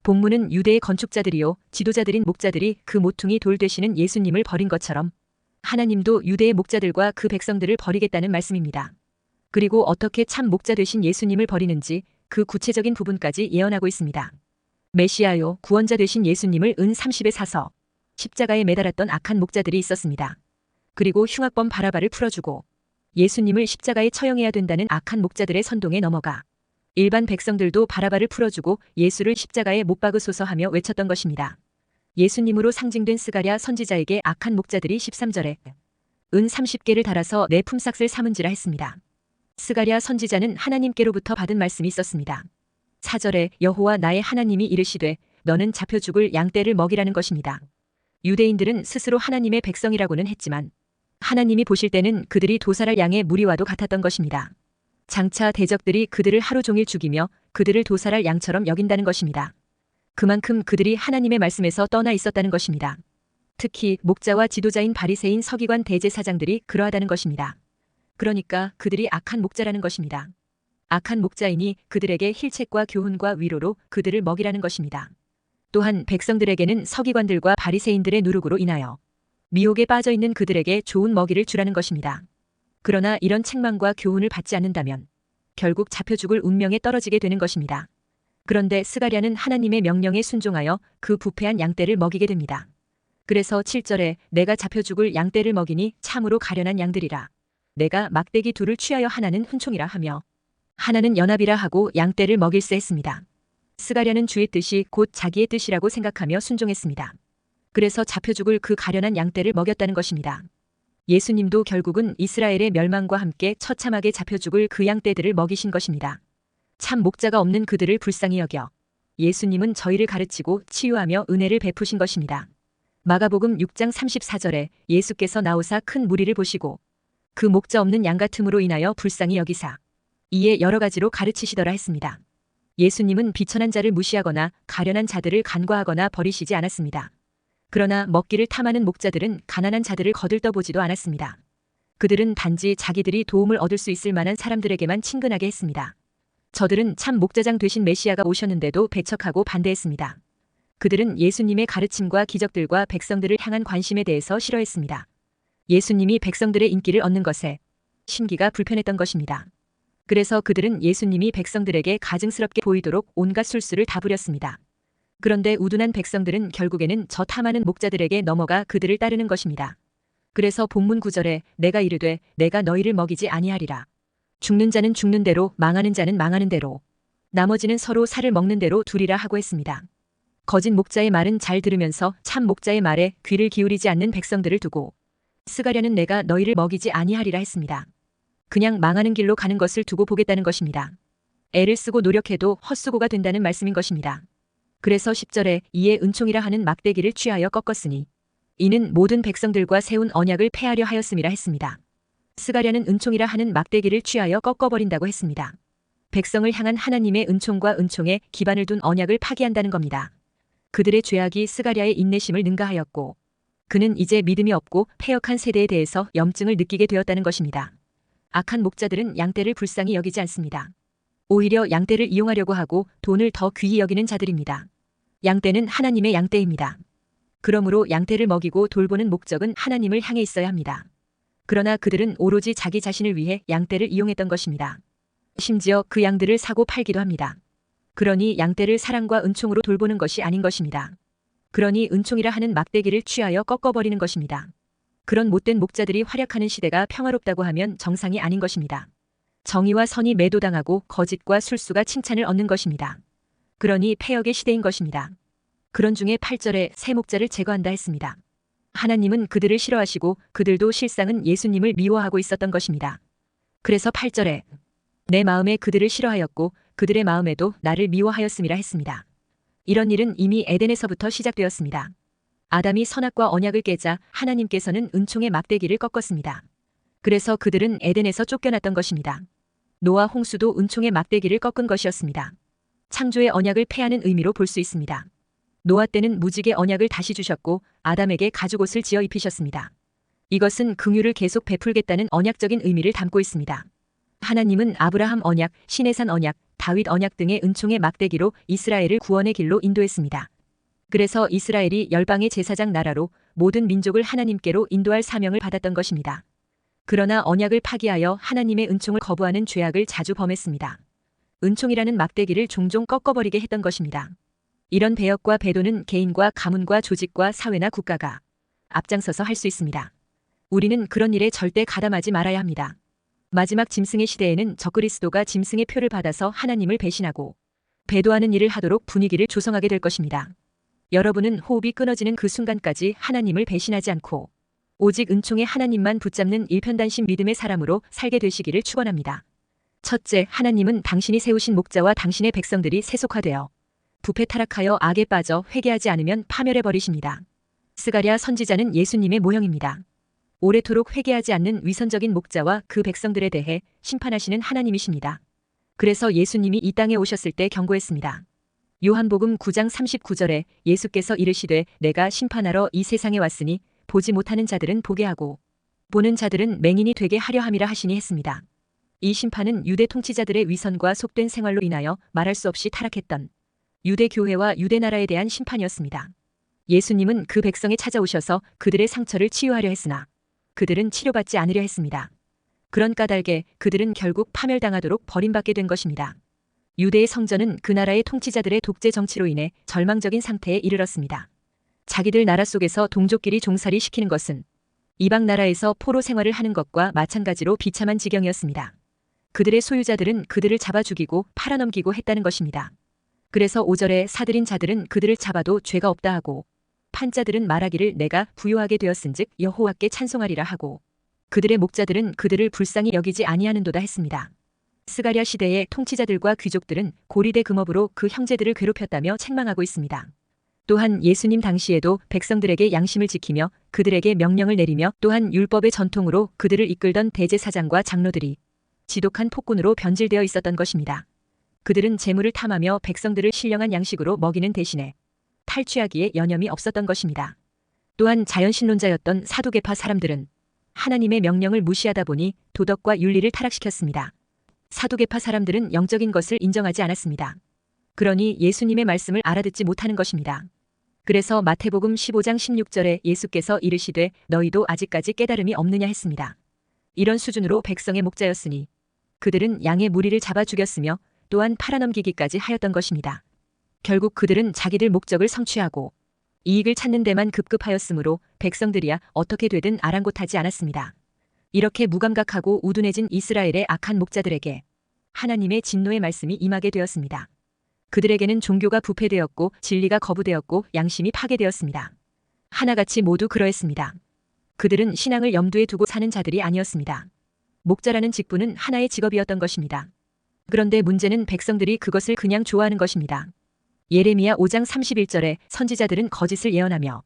본문은 유대의 건축자들이요 지도자들인 목자들이 그 모퉁이 돌 되시는 예수님을 버린 것처럼 하나님도 유대의 목자들과 그 백성들을 버리겠다는 말씀입니다. 그리고 어떻게 참 목자 되신 예수님을 버리는지 그 구체적인 부분까지 예언하고 있습니다. 메시아요 구원자 되신 예수님을 은 30에 사서 십자가에 매달았던 악한 목자들이 있었습니다. 그리고 흉악범 바라바를 풀어주고 예수님을 십자가에 처형해야 된다는 악한 목자들의 선동에 넘어가 일반 백성들도 바라바를 풀어주고 예수를 십자가에 못 박으소서 하며 외쳤던 것입니다. 예수님으로 상징된 스가랴 선지자에게 악한 목자들이 13절에 은 30개를 달아서 내 품삯을 삼은지라 했습니다. 스가랴 선지자는 하나님께로부터 받은 말씀이 있었습니다. 4절에 여호와 나의 하나님이 이르시되 너는 잡혀 죽을 양떼를 먹이라는 것입니다. 유대인들은 스스로 하나님의 백성이라고는 했지만 하나님이 보실 때는 그들이 도살할 양의 무리와도 같았던 것입니다. 장차 대적들이 그들을 하루 종일 죽이며 그들을 도살할 양처럼 여긴다는 것입니다. 그만큼 그들이 하나님의 말씀에서 떠나 있었다는 것입니다. 특히 목자와 지도자인 바리새인 서기관 대제사장들이 그러하다는 것입니다. 그러니까 그들이 악한 목자라는 것입니다. 악한 목자이니 그들에게 힐책과 교훈과 위로로 그들을 먹이라는 것입니다. 또한 백성들에게는 서기관들과 바리새인들의 누룩으로 인하여 미혹에 빠져 있는 그들에게 좋은 먹이를 주라는 것입니다. 그러나 이런 책망과 교훈을 받지 않는다면 결국 잡혀 죽을 운명에 떨어지게 되는 것입니다. 그런데 스가랴는 하나님의 명령에 순종하여 그 부패한 양떼를 먹이게 됩니다. 그래서 7절에 내가 잡혀 죽을 양떼를 먹이니 참으로 가련한 양들이라. 내가 막대기 둘을 취하여 하나는 훈총이라 하며 하나는 연합이라 하고 양떼를 먹일세 했습니다. 스가랴는 주의 뜻이 곧 자기의 뜻이라고 생각하며 순종했습니다. 그래서 잡혀 죽을 그 가련한 양떼를 먹였다는 것입니다. 예수님도 결국은 이스라엘의 멸망과 함께 처참하게 잡혀 죽을 그 양떼들을 먹이신 것입니다. 참 목자가 없는 그들을 불쌍히 여겨 예수님은 저희를 가르치고 치유하며 은혜를 베푸신 것입니다. 마가복음 6장 34절에 예수께서 나오사 큰 무리를 보시고 그 목자 없는 양 같음으로 인하여 불쌍히 여기사 이에 여러 가지로 가르치시더라 했습니다. 예수님은 비천한 자를 무시하거나 가련한 자들을 간과하거나 버리시지 않았습니다. 그러나 먹기를 탐하는 목자들은 가난한 자들을 거들떠보지도 않았습니다. 그들은 단지 자기들이 도움을 얻을 수 있을 만한 사람들에게만 친근하게 했습니다. 저들은 참 목자장 되신 메시아가 오셨는데도 배척하고 반대했습니다. 그들은 예수님의 가르침과 기적들과 백성들을 향한 관심에 대해서 싫어했습니다. 예수님이 백성들의 인기를 얻는 것에 심기가 불편했던 것입니다. 그래서 그들은 예수님이 백성들에게 가증스럽게 보이도록 온갖 술수를 다 부렸습니다. 그런데 우둔한 백성들은 결국에는 저 탐하는 목자들에게 넘어가 그들을 따르는 것입니다. 그래서 본문 9절에 내가 이르되 내가 너희를 먹이지 아니하리라. 죽는 자는 죽는 대로 망하는 자는 망하는 대로 나머지는 서로 살을 먹는 대로 두리라 하고 했습니다. 거짓 목자의 말은 잘 들으면서 참 목자의 말에 귀를 기울이지 않는 백성들을 두고 스가랴는 내가 너희를 먹이지 아니하리라 했습니다. 그냥 망하는 길로 가는 것을 두고 보겠다는 것입니다. 애를 쓰고 노력해도 헛수고가 된다는 말씀인 것입니다. 그래서 10절에 이에 은총이라 하는 막대기를 취하여 꺾었으니 이는 모든 백성들과 세운 언약을 폐하려 하였음이라 했습니다. 스가랴는 은총이라 하는 막대기를 취하여 꺾어버린다고 했습니다. 백성을 향한 하나님의 은총과 은총에 기반을 둔 언약을 파기한다는 겁니다. 그들의 죄악이 스가랴의 인내심을 능가하였고 그는 이제 믿음이 없고 패역한 세대에 대해서 염증을 느끼게 되었다는 것입니다. 악한 목자들은 양떼를 불쌍히 여기지 않습니다. 오히려 양떼를 이용하려고 하고 돈을 더 귀히 여기는 자들입니다. 양떼는 하나님의 양떼입니다. 그러므로 양떼를 먹이고 돌보는 목적은 하나님을 향해 있어야 합니다. 그러나 그들은 오로지 자기 자신을 위해 양떼를 이용했던 것입니다. 심지어 그 양들을 사고 팔기도 합니다. 그러니 양떼를 사랑과 은총으로 돌보는 것이 아닌 것입니다. 그러니 은총이라 하는 막대기를 취하여 꺾어버리는 것입니다. 그런 못된 목자들이 활약하는 시대가 평화롭다고 하면 정상이 아닌 것입니다. 정의와 선이 매도당하고 거짓과 술수가 칭찬을 얻는 것입니다. 그러니 패역의 시대인 것입니다. 그런 중에 8절에 새 목자를 제거한다 했습니다. 하나님은 그들을 싫어하시고 그들도 실상은 예수님을 미워하고 있었던 것입니다. 그래서 8절에 내 마음에 그들을 싫어하였고 그들의 마음에도 나를 미워하였음이라 했습니다. 이런 일은 이미 에덴에서부터 시작되었습니다. 아담이 선악과 언약을 깨자 하나님께서는 은총의 막대기를 꺾었습니다. 그래서 그들은 에덴에서 쫓겨났던 것입니다. 노아 홍수도 은총의 막대기를 꺾은 것이었습니다. 창조의 언약을 폐하는 의미로 볼 수 있습니다. 노아 때는 무지개 언약을 다시 주셨고 아담에게 가죽옷을 지어 입히셨습니다. 이것은 긍휼을 계속 베풀겠다는 언약적인 의미를 담고 있습니다. 하나님은 아브라함 언약, 시내산 언약, 다윗 언약 등의 은총의 막대기로 이스라엘을 구원의 길로 인도했습니다. 그래서 이스라엘이 열방의 제사장 나라로 모든 민족을 하나님께로 인도할 사명을 받았던 것입니다. 그러나 언약을 파기하여 하나님의 은총을 거부하는 죄악을 자주 범했습니다. 은총이라는 막대기를 종종 꺾어버리게 했던 것입니다. 이런 배역과 배도는 개인과 가문과 조직과 사회나 국가가 앞장서서 할 수 있습니다. 우리는 그런 일에 절대 가담하지 말아야 합니다. 마지막 짐승의 시대에는 적그리스도가 짐승의 표를 받아서 하나님을 배신하고 배도하는 일을 하도록 분위기를 조성하게 될 것입니다. 여러분은 호흡이 끊어지는 그 순간까지 하나님을 배신하지 않고 오직 은총의 하나님만 붙잡는 일편단심 믿음의 사람으로 살게 되시기를 축원합니다. 첫째, 하나님은 당신이 세우신 목자와 당신의 백성들이 세속화되어 부패 타락하여 악에 빠져 회개하지 않으면 파멸해 버리십니다. 스가랴 선지자는 예수님의 모형입니다. 오래도록 회개하지 않는 위선적인 목자와 그 백성들에 대해 심판하시는 하나님이십니다. 그래서 예수님이 이 땅에 오셨을 때 경고했습니다. 요한복음 9장 39절에 예수께서 이르시되 내가 심판하러 이 세상에 왔으니 보지 못하는 자들은 보게 하고 보는 자들은 맹인이 되게 하려 함이라 하시니 했습니다. 이 심판은 유대 통치자들의 위선과 속된 생활로 인하여 말할 수 없이 타락했던 유대 교회와 유대 나라에 대한 심판이었습니다. 예수님은 그 백성에 찾아오셔서 그들의 상처를 치유하려 했으나 그들은 치료받지 않으려 했습니다. 그런 까닭에 그들은 결국 파멸당하도록 버림받게 된 것입니다. 유대의 성전은 그 나라의 통치자들의 독재 정치로 인해 절망적인 상태에 이르렀습니다. 자기들 나라 속에서 동족끼리 종살이 시키는 것은 이방 나라에서 포로 생활을 하는 것과 마찬가지로 비참한 지경이었습니다. 그들의 소유자들은 그들을 잡아 죽이고 팔아넘기고 했다는 것입니다. 그래서 5절에 사들인 자들은 그들을 잡아도 죄가 없다 하고 판자들은 말하기를 내가 부요하게 되었은즉 여호와께 찬송하리라 하고 그들의 목자들은 그들을 불쌍히 여기지 아니하는도다 했습니다. 스가랴 시대의 통치자들과 귀족들은 고리대 금업으로 그 형제들을 괴롭혔다며 책망하고 있습니다. 또한 예수님 당시에도 백성들에게 양심을 지키며 그들에게 명령을 내리며 또한 율법의 전통으로 그들을 이끌던 대제사장과 장로들이 지독한 폭군으로 변질되어 있었던 것입니다. 그들은 재물을 탐하며 백성들을 신령한 양식으로 먹이는 대신에 탈취하기에 여념이 없었던 것입니다. 또한 자연신론자였던 사두개파 사람들은 하나님의 명령을 무시하다 보니 도덕과 윤리를 타락시켰습니다. 사두개파 사람들은 영적인 것을 인정하지 않았습니다. 그러니 예수님의 말씀을 알아듣지 못하는 것입니다. 그래서 마태복음 15장 16절에 예수께서 이르시되 너희도 아직까지 깨달음이 없느냐 했습니다. 이런 수준으로 백성의 목자였으니 그들은 양의 무리를 잡아 죽였으며 또한 팔아넘기기까지 하였던 것입니다. 결국 그들은 자기들 목적을 성취하고 이익을 찾는 데만 급급하였으므로 백성들이야 어떻게 되든 아랑곳하지 않았습니다. 이렇게 무감각하고 우둔해진 이스라엘의 악한 목자들에게 하나님의 진노의 말씀이 임하게 되었습니다. 그들에게는 종교가 부패되었고 진리가 거부되었고 양심이 파괴되었습니다. 하나같이 모두 그러했습니다. 그들은 신앙을 염두에 두고 사는 자들이 아니었습니다. 목자라는 직분은 하나의 직업이었던 것입니다. 그런데 문제는 백성들이 그것을 그냥 좋아하는 것입니다. 예레미야 5장 31절에 선지자들은 거짓을 예언하며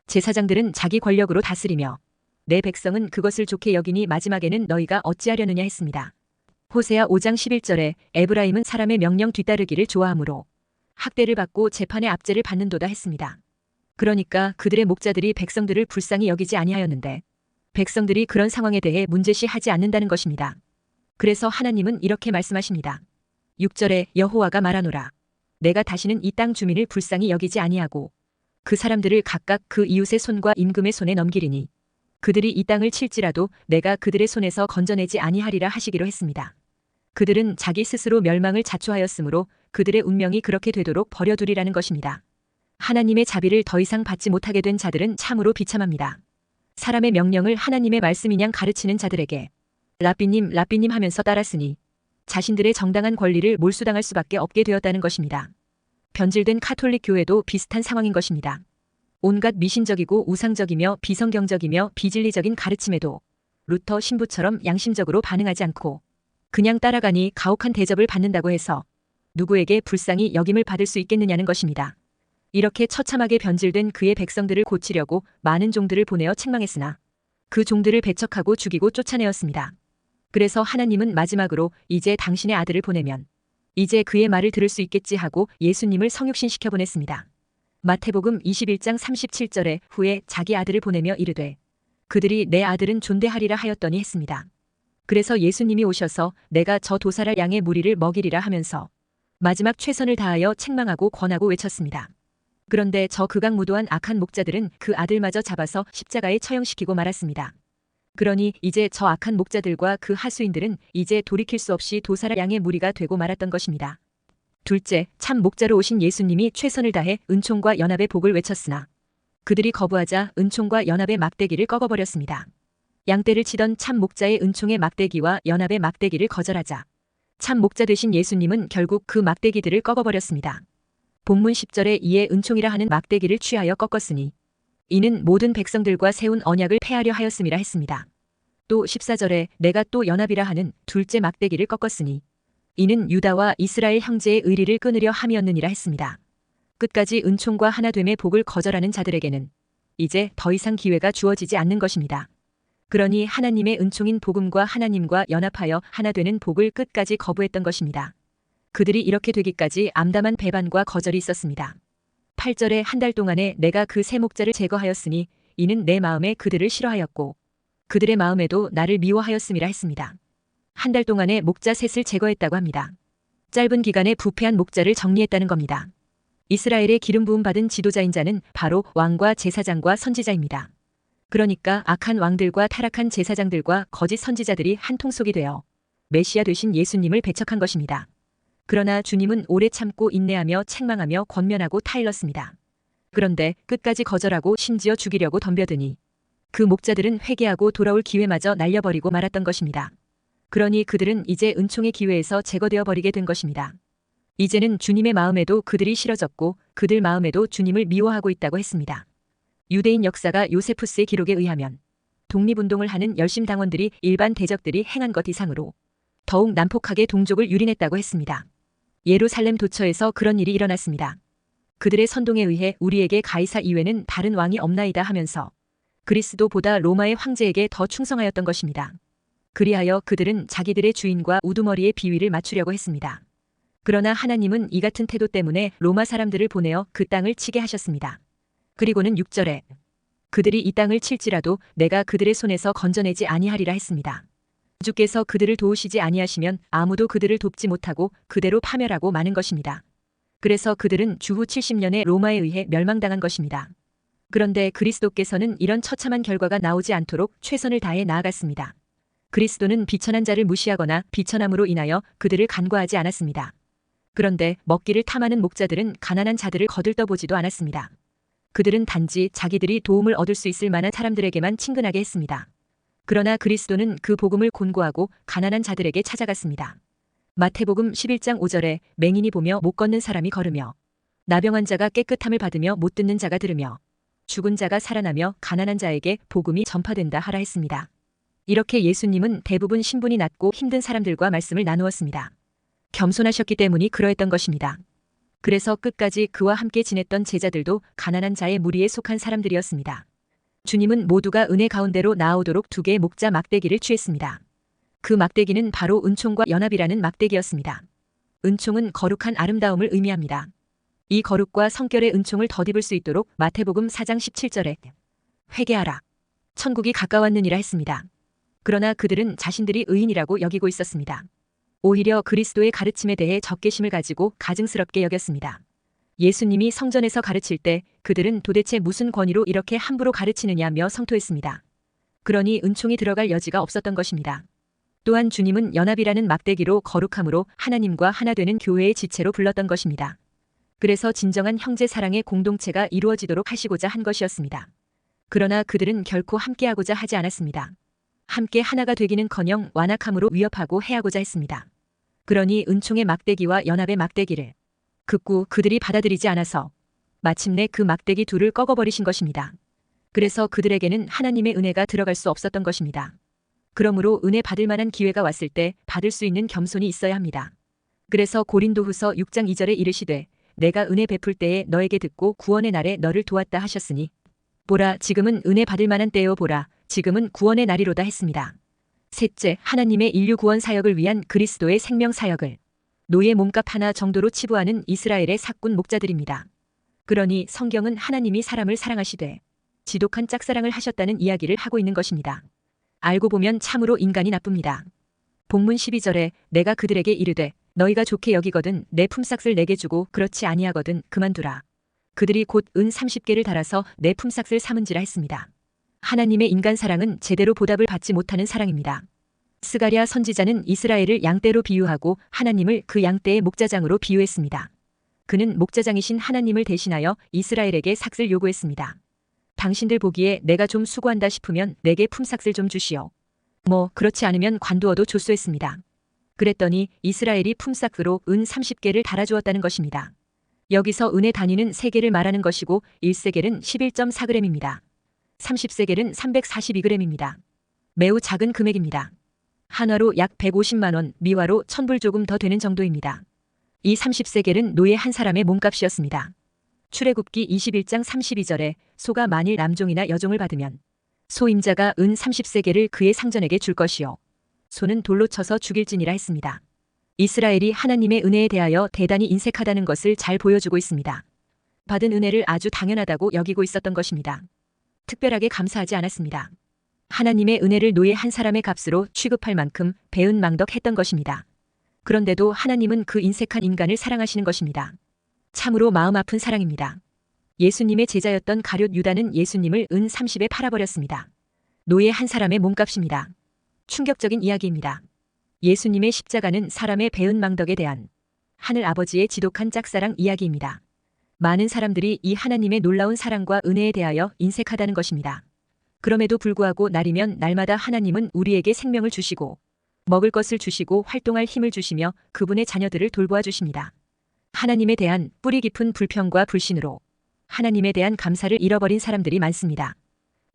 제사장들은 자기 권력으로 다스리며 내 백성은 그것을 좋게 여기니 마지막에는 너희가 어찌하려느냐 했습니다. 호세아 5장 11절에 에브라임은 사람의 명령 뒤따르기를 좋아하므로 학대를 받고 재판의 압제를 받는도다 했습니다. 그러니까 그들의 목자들이 백성들을 불쌍히 여기지 아니하였는데 백성들이 그런 상황에 대해 문제시하지 않는다는 것입니다. 그래서 하나님은 이렇게 말씀하십니다. 6절에 여호와가 말하노라. 내가 다시는 이 땅 주민을 불쌍히 여기지 아니하고 그 사람들을 각각 그 이웃의 손과 임금의 손에 넘기리니 그들이 이 땅을 칠지라도 내가 그들의 손에서 건져내지 아니하리라 하시기로 했습니다. 그들은 자기 스스로 멸망을 자초하였으므로 그들의 운명이 그렇게 되도록 버려두리라는 것입니다. 하나님의 자비를 더 이상 받지 못하게 된 자들은 참으로 비참합니다. 사람의 명령을 하나님의 말씀이냥 가르치는 자들에게 라삐님 하면서 따랐으니 자신들의 정당한 권리를 몰수당할 수밖에 없게 되었다는 것입니다. 변질된 카톨릭 교회도 비슷한 상황인 것입니다. 온갖 미신적이고 우상적이며 비성경적이며 비진리적인 가르침에도 루터 신부처럼 양심적으로 반응하지 않고 그냥 따라가니 가혹한 대접을 받는다고 해서 누구에게 불쌍히 여김을 받을 수 있겠느냐는 것입니다. 이렇게 처참하게 변질된 그의 백성들을 고치려고 많은 종들을 보내어 책망했으나 그 종들을 배척하고 죽이고 쫓아내었습니다. 그래서 하나님은 마지막으로 이제 당신의 아들을 보내면 이제 그의 말을 들을 수 있겠지 하고 예수님을 성육신시켜 보냈습니다. 마태복음 21장 37절에 후에 자기 아들을 보내며 이르되 그들이 내 아들은 존대하리라 하였더니 했습니다. 그래서 예수님이 오셔서 내가 저 도살할 양의 무리를 먹이리라 하면서 마지막 최선을 다하여 책망하고 권하고 외쳤습니다. 그런데 저 극악무도한 악한 목자들은 그 아들마저 잡아서 십자가에 처형시키고 말았습니다. 그러니 이제 저 악한 목자들과 그 하수인들은 이제 돌이킬 수 없이 도살할 양의 무리가 되고 말았던 것입니다. 둘째, 참 목자로 오신 예수님이 최선을 다해 은총과 연합의 복을 외쳤으나 그들이 거부하자 은총과 연합의 막대기를 꺾어버렸습니다. 양떼를 치던 참 목자의 은총의 막대기와 연합의 막대기를 거절하자 참 목자 되신 예수님은 결국 그 막대기들을 꺾어버렸습니다. 본문 10절에 이에 은총이라 하는 막대기를 취하여 꺾었으니 이는 모든 백성들과 세운 언약을 폐하려 하였음이라 했습니다. 또 14절에 내가 또 연합이라 하는 둘째 막대기를 꺾었으니 이는 유다와 이스라엘 형제의 의리를 끊으려 함이었느니라 했습니다. 끝까지 은총과 하나됨의 복을 거절하는 자들에게는 이제 더 이상 기회가 주어지지 않는 것입니다. 그러니 하나님의 은총인 복음과 하나님과 연합하여 하나 되는 복을 끝까지 거부했던 것입니다. 그들이 이렇게 되기까지 암담한 배반과 거절이 있었습니다. 8절에 한 달 동안에 내가 그 세 목자를 제거하였으니 이는 내 마음에 그들을 싫어하였고 그들의 마음에도 나를 미워하였음이라 했습니다. 한 달 동안에 목자 셋을 제거했다고 합니다. 짧은 기간에 부패한 목자를 정리했다는 겁니다. 이스라엘의 기름 부음 받은 지도자인 자는 바로 왕과 제사장과 선지자입니다. 그러니까 악한 왕들과 타락한 제사장들과 거짓 선지자들이 한 통속이 되어 메시아 되신 예수님을 배척한 것입니다. 그러나 주님은 오래 참고 인내하며 책망하며 권면하고 타일렀습니다. 그런데 끝까지 거절하고 심지어 죽이려고 덤벼드니 그 목자들은 회개하고 돌아올 기회마저 날려버리고 말았던 것입니다. 그러니 그들은 이제 은총의 기회에서 제거되어 버리게 된 것입니다. 이제는 주님의 마음에도 그들이 싫어졌고 그들 마음에도 주님을 미워하고 있다고 했습니다. 유대인 역사가 요세푸스의 기록에 의하면 독립운동을 하는 열심당원들이 일반 대적들이 행한 것 이상으로 더욱 난폭하게 동족을 유린했다고 했습니다. 예루살렘 도처에서 그런 일이 일어났습니다. 그들의 선동에 의해 우리에게 가이사 이외는 다른 왕이 없나이다 하면서 그리스도보다 로마의 황제에게 더 충성하였던 것입니다. 그리하여 그들은 자기들의 주인과 우두머리의 비위를 맞추려고 했습니다. 그러나 하나님은 이 같은 태도 때문에 로마 사람들을 보내어 그 땅을 치게 하셨습니다. 그리고는 6절에 그들이 이 땅을 칠지라도 내가 그들의 손에서 건져내지 아니하리라 했습니다. 주께서 그들을 도우시지 아니하시면 아무도 그들을 돕지 못하고 그대로 파멸하고 마는 것입니다. 그래서 그들은 주후 70년에 로마에 의해 멸망당한 것입니다. 그런데 그리스도께서는 이런 처참한 결과가 나오지 않도록 최선을 다해 나아갔습니다. 그리스도는 비천한 자를 무시하거나 비천함으로 인하여 그들을 간과하지 않았습니다. 그런데 먹기를 탐하는 목자들은 가난한 자들을 거들떠보지도 않았습니다. 그들은 단지 자기들이 도움을 얻을 수 있을 만한 사람들에게만 친근하게 했습니다. 그러나 그리스도는 그 복음을 권고하고 가난한 자들에게 찾아갔습니다. 마태복음 11장 5절에 맹인이 보며 못 걷는 사람이 걸으며 나병한 자가 깨끗함을 받으며 못 듣는 자가 들으며 죽은 자가 살아나며 가난한 자에게 복음이 전파된다 하라 했습니다. 이렇게 예수님은 대부분 신분이 낮고 힘든 사람들과 말씀을 나누었습니다. 겸손하셨기 때문이 그러했던 것입니다. 그래서 끝까지 그와 함께 지냈던 제자들도 가난한 자의 무리에 속한 사람들이었습니다. 주님은 모두가 은혜 가운데로 나아오도록 두 개의 목자 막대기를 취했습니다. 그 막대기는 바로 은총과 연합이라는 막대기였습니다. 은총은 거룩한 아름다움을 의미합니다. 이 거룩과 성결의 은총을 덧입을 수 있도록 마태복음 4장 17절에 회개하라. 천국이 가까웠느니라 했습니다. 그러나 그들은 자신들이 의인이라고 여기고 있었습니다. 오히려 그리스도의 가르침에 대해 적개심을 가지고 가증스럽게 여겼습니다. 예수님이 성전에서 가르칠 때 그들은 도대체 무슨 권위로 이렇게 함부로 가르치느냐며 성토했습니다. 그러니 은총이 들어갈 여지가 없었던 것입니다. 또한 주님은 연합이라는 막대기로 거룩함으로 하나님과 하나 되는 교회의 지체로 불렀던 것입니다. 그래서 진정한 형제 사랑의 공동체가 이루어지도록 하시고자 한 것이었습니다. 그러나 그들은 결코 함께하고자 하지 않았습니다. 함께 하나가 되기는커녕 완악함으로 위협하고 해하고자 했습니다. 그러니 은총의 막대기와 연합의 막대기를 극구 그들이 받아들이지 않아서 마침내 그 막대기 둘을 꺾어버리신 것입니다. 그래서 그들에게는 하나님의 은혜가 들어갈 수 없었던 것입니다. 그러므로 은혜 받을 만한 기회가 왔을 때 받을 수 있는 겸손이 있어야 합니다. 그래서 고린도후서 6장 2절에 이르시되 내가 은혜 베풀 때에 너에게 듣고 구원의 날에 너를 도왔다 하셨으니 보라 지금은 은혜 받을 만한 때요 보라 지금은 구원의 날이로다 했습니다. 셋째, 하나님의 인류 구원 사역을 위한 그리스도의 생명 사역을 노예 몸값 하나 정도로 치부하는 이스라엘의 삭군 목자들입니다. 그러니 성경은 하나님이 사람을 사랑하시되 지독한 짝사랑을 하셨다는 이야기를 하고 있는 것입니다. 알고 보면 참으로 인간이 나쁩니다. 본문 12절에 내가 그들에게 이르되 너희가 좋게 여기거든 내 품삯을 내게 주고 그렇지 아니하거든 그만두라. 그들이 곧 은 30개를 달아서 내 품삯을 삼은지라 했습니다. 하나님의 인간 사랑은 제대로 보답을 받지 못하는 사랑입니다. 스가랴 선지자는 이스라엘을 양떼로 비유하고 하나님을 그 양떼의 목자장으로 비유했습니다. 그는 목자장이신 하나님을 대신하여 이스라엘에게 삭을 요구했습니다. 당신들 보기에 내가 좀 수고한다 싶으면 내게 품삯을 좀 주시오. 그렇지 않으면 관두어도 좋소했습니다. 그랬더니 이스라엘이 품삯으로 은 30개를 달아주었다는 것입니다. 여기서 은의 단위는 세겔을 말하는 것이고 1세겔은 11.4g입니다. 30세겔은 342g입니다. 매우 작은 금액입니다. 한화로 약 150만 원, 미화로 1000불 조금 더 되는 정도입니다. 이 30세겔은 노예 한 사람의 몸값이었습니다. 출애굽기 21장 32절에 소가 만일 남종이나 여종을 받으면 소임자가 은 30세겔을 그의 상전에게 줄 것이요 소는 돌로 쳐서 죽일지니라 했습니다. 이스라엘이 하나님의 은혜에 대하여 대단히 인색하다는 것을 잘 보여주고 있습니다. 받은 은혜를 아주 당연하다고 여기고 있었던 것입니다. 특별하게 감사하지 않았습니다. 하나님의 은혜를 노예 한 사람의 값으로 취급할 만큼 배은망덕했던 것입니다. 그런데도 하나님은 그 인색한 인간을 사랑하시는 것입니다. 참으로 마음 아픈 사랑입니다. 예수님의 제자였던 가룟 유다는 예수님을 은 30에 팔아버렸습니다. 노예 한 사람의 몸값입니다. 충격적인 이야기입니다. 예수님의 십자가는 사람의 배은망덕에 대한 하늘 아버지의 지독한 짝사랑 이야기입니다. 많은 사람들이 이 하나님의 놀라운 사랑과 은혜에 대하여 인색하다는 것입니다. 그럼에도 불구하고 날이면 날마다 하나님은 우리에게 생명을 주시고 먹을 것을 주시고 활동할 힘을 주시며 그분의 자녀들을 돌보아 주십니다. 하나님에 대한 뿌리 깊은 불평과 불신으로 하나님에 대한 감사를 잃어버린 사람들이 많습니다.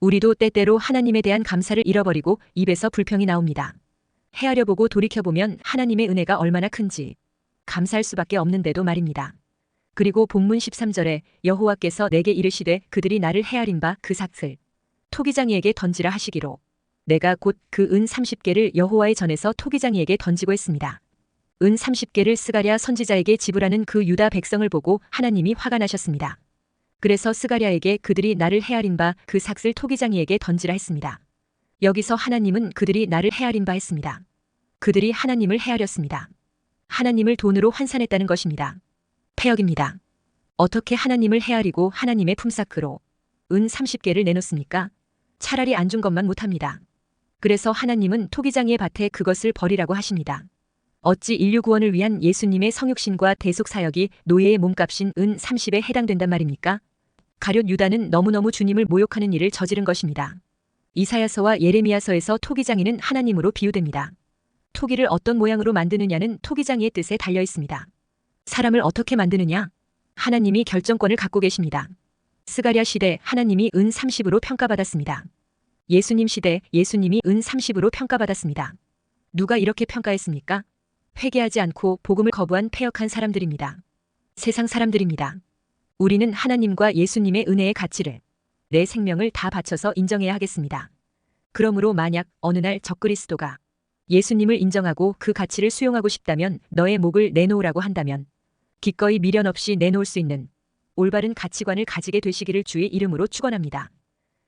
우리도 때때로 하나님에 대한 감사를 잃어버리고 입에서 불평이 나옵니다. 헤아려 보고 돌이켜보면 하나님의 은혜가 얼마나 큰지 감사할 수밖에 없는데도 말입니다. 그리고 본문 13절에 여호와께서 내게 이르시되 그들이 나를 헤아린 바 그 삭을 토기장이에게 던지라 하시기로 내가 곧 그 은 30개를 여호와의 전에서 토기장이에게 던지고 했습니다. 은 30개를 스가랴 선지자에게 지불하는 그 유다 백성을 보고 하나님이 화가 나셨습니다. 그래서 스가랴에게 그들이 나를 헤아린 바 그 삭을 토기장이에게 던지라 했습니다. 여기서 하나님은 그들이 나를 헤아린 바 했습니다. 그들이 하나님을 헤아렸습니다. 하나님을 돈으로 환산했다는 것입니다. 폐역입니다. 어떻게 하나님을 헤아리고 하나님의 품삯으로 은 30개를 내놓습니까? 차라리 안 준 것만 못합니다. 그래서 하나님은 토기장이의 밭에 그것을 버리라고 하십니다. 어찌 인류 구원을 위한 예수님의 성육신과 대속사역이 노예의 몸값인 은 30에 해당된단 말입니까? 가룟 유다는 너무너무 주님을 모욕하는 일을 저지른 것입니다. 이사야서와 예레미야서에서 토기장이는 하나님으로 비유됩니다. 토기를 어떤 모양으로 만드느냐는 토기장이의 뜻에 달려 있습니다. 사람을 어떻게 만드느냐? 하나님이 결정권을 갖고 계십니다. 스가랴 시대 하나님이 은 30으로 평가받았습니다. 예수님 시대 예수님이 은 30으로 평가받았습니다. 누가 이렇게 평가했습니까? 회개하지 않고 복음을 거부한 패역한 사람들입니다. 세상 사람들입니다. 우리는 하나님과 예수님의 은혜의 가치를 내 생명을 다 바쳐서 인정해야 하겠습니다. 그러므로 만약 어느 날 적그리스도가 예수님을 인정하고 그 가치를 수용하고 싶다면 너의 목을 내놓으라고 한다면 기꺼이 미련 없이 내놓을 수 있는 올바른 가치관을 가지게 되시기를 주의 이름으로 축원합니다.